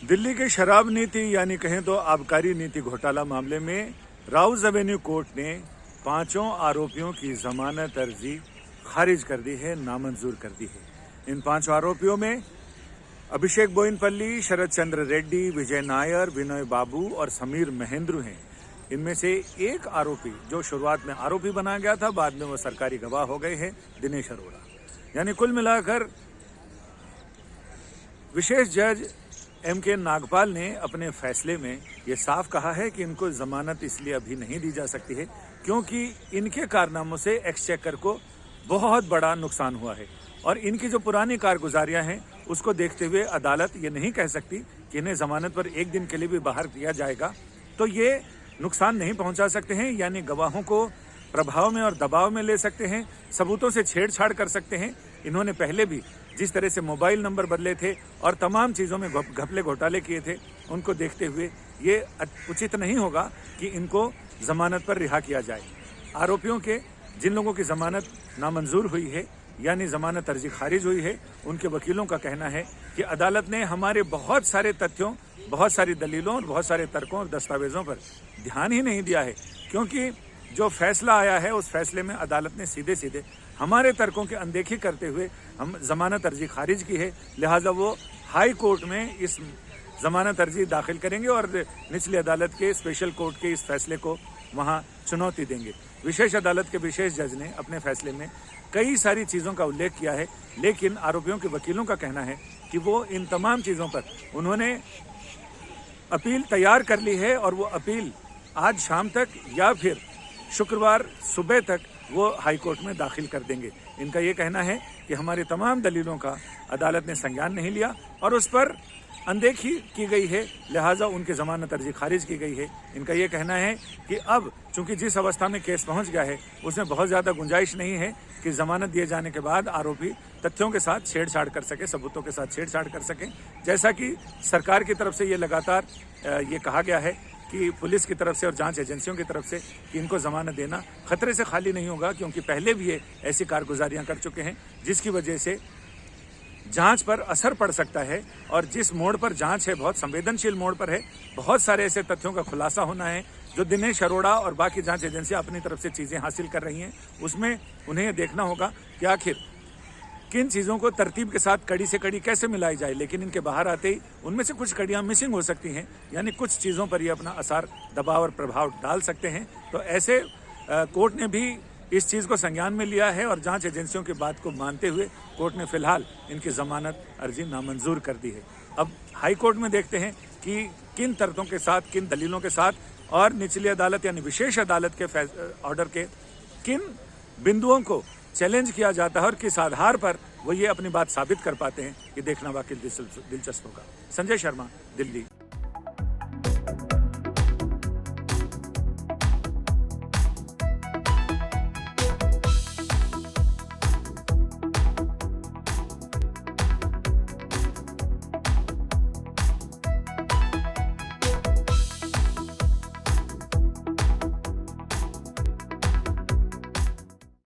दिल्ली के शराब नीति यानी कहें तो आबकारी नीति घोटाला मामले में राउज एवेन्यू कोर्ट ने पांचों आरोपियों की जमानत अर्जी खारिज कर दी है, नामंजूर कर दी है। इन पांचों आरोपियों में अभिषेक बोयिनपल्ली, शरद चंद्र रेड्डी, विजय नायर, विनय बाबू और समीर महेंद्र हैं। इनमें से एक आरोपी जो शुरुआत में आरोपी बनाया गया था, बाद में वो सरकारी गवाह हो गए हैं, दिनेश अरोड़ा। यानी कुल मिलाकर विशेष जज M.K. नागपाल ने अपने फैसले में ये साफ कहा है कि इनको जमानत इसलिए अभी नहीं दी जा सकती है क्योंकि इनके कारनामों से एक्सचेकर को बहुत बड़ा नुकसान हुआ है और इनकी जो पुरानी कारगुजारियां हैं उसको देखते हुए अदालत ये नहीं कह सकती कि इन्हें जमानत पर एक दिन के लिए भी बाहर किया जाएगा तो ये नुकसान नहीं पहुंचा सकते हैं। यानी गवाहों को प्रभाव में और दबाव में ले सकते हैं, सबूतों से छेड़छाड़ कर सकते हैं। इन्होंने पहले भी जिस तरह से मोबाइल नंबर बदले थे और तमाम चीज़ों में घपले घोटाले किए थे, उनको देखते हुए ये उचित नहीं होगा कि इनको जमानत पर रिहा किया जाए। आरोपियों के जिन लोगों की जमानत नामंजूर हुई है यानी जमानत अर्जी खारिज हुई है, उनके वकीलों का कहना है कि अदालत ने हमारे बहुत सारे तथ्यों, बहुत सारी दलीलों और बहुत सारे तर्कों और दस्तावेजों पर ध्यान ही नहीं दिया है क्योंकि जो फैसला आया है उस फैसले में अदालत ने सीधे सीधे हमारे तर्कों की अनदेखी करते हुए हम जमानत अर्जी खारिज की है। लिहाजा वो हाई कोर्ट में इस जमानत अर्जी दाखिल करेंगे और निचली अदालत के स्पेशल कोर्ट के इस फैसले को वहां चुनौती देंगे। विशेष अदालत के विशेष जज ने अपने फैसले में कई सारी चीज़ों का उल्लेख किया है, लेकिन आरोपियों के वकीलों का कहना है कि वो इन तमाम चीज़ों पर उन्होंने अपील तैयार कर ली है और वो अपील आज शाम तक या फिर शुक्रवार सुबह तक वो हाई कोर्ट में दाखिल कर देंगे। इनका ये कहना है कि हमारी तमाम दलीलों का अदालत ने संज्ञान नहीं लिया और उस पर अनदेखी की गई है, लिहाजा उनकी जमानत अर्जी खारिज की गई है। इनका ये कहना है कि अब चूंकि जिस अवस्था में केस पहुंच गया है उसमें बहुत ज़्यादा गुंजाइश नहीं है कि जमानत दिए जाने के बाद आरोपी तथ्यों के साथ छेड़छाड़ कर सके, सबूतों के साथ छेड़छाड़ कर सके। जैसा कि सरकार की तरफ से ये लगातार ये कहा गया है कि पुलिस की तरफ से और जांच एजेंसियों की तरफ से कि इनको जमानत देना खतरे से खाली नहीं होगा क्योंकि पहले भी ये ऐसी कारगुजारियां कर चुके हैं जिसकी वजह से जांच पर असर पड़ सकता है। और जिस मोड़ पर जांच है बहुत संवेदनशील मोड़ पर है, बहुत सारे ऐसे तथ्यों का खुलासा होना है जो दिनेश अरोड़ा और बाकी जांच एजेंसियां अपनी तरफ से चीज़ें हासिल कर रही हैं। उसमें उन्हें देखना होगा कि आखिर किन चीज़ों को तरतीब के साथ कड़ी से कड़ी कैसे मिलाई जाए, लेकिन इनके बाहर आते ही उनमें से कुछ कड़ियाँ मिसिंग हो सकती हैं, यानी कुछ चीज़ों पर ये अपना असर, दबाव और प्रभाव डाल सकते हैं। तो ऐसे कोर्ट ने भी इस चीज़ को संज्ञान में लिया है और जांच एजेंसियों की बात को मानते हुए कोर्ट ने फिलहाल इनकी जमानत अर्जी नामंजूर कर दी है। अब हाई कोर्ट में देखते हैं कि किन शर्तों के साथ, किन दलीलों के साथ और निचली अदालत यानी विशेष अदालत के ऑर्डर के किन बिंदुओं को चैलेंज किया जाता है और किस आधार पर वो ये अपनी बात साबित कर पाते हैं, ये देखना वाकई दिलचस्प होगा। संजय शर्मा, दिल्ली।